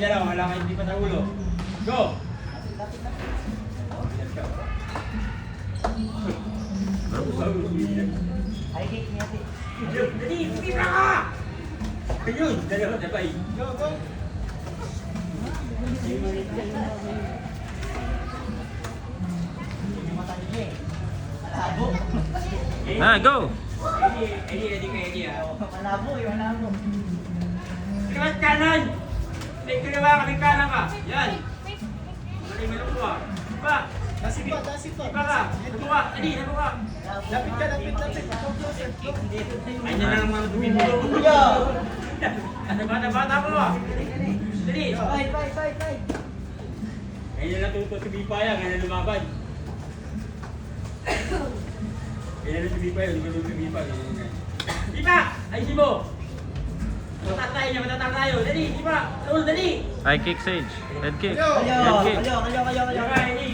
kanya lang, wala kang hindi pa sa ulo. Go! Ay, kick niya. Dali, pipira ka! Ayun, dalawa sabay. Go, go! Malabo. Go! Eddie ah. Malabo, malabo. Kaliwat kanan! Kaliwa, kaming kanan ka. Yan. Mali, malong ko ah. Iba! Nasip Iba ka! Nabuka! Eddie, nabuka! Lapit ka, lapit. Go closer. Ay na lang mga bumibiro. Yo! Bata ko ah. Dali! Fight. Ayun na natuto si Bipaya, ngayon na lumaban. Ayun na si Bipaya, hindi ko si Bipaya. Dipa! Ay, si mo! Matatay tayo. Dali, Dipa! Saul, dali! High kick, Sage. Head kick. Kalyo, Head kick. kalyo. Dipa, Eddie!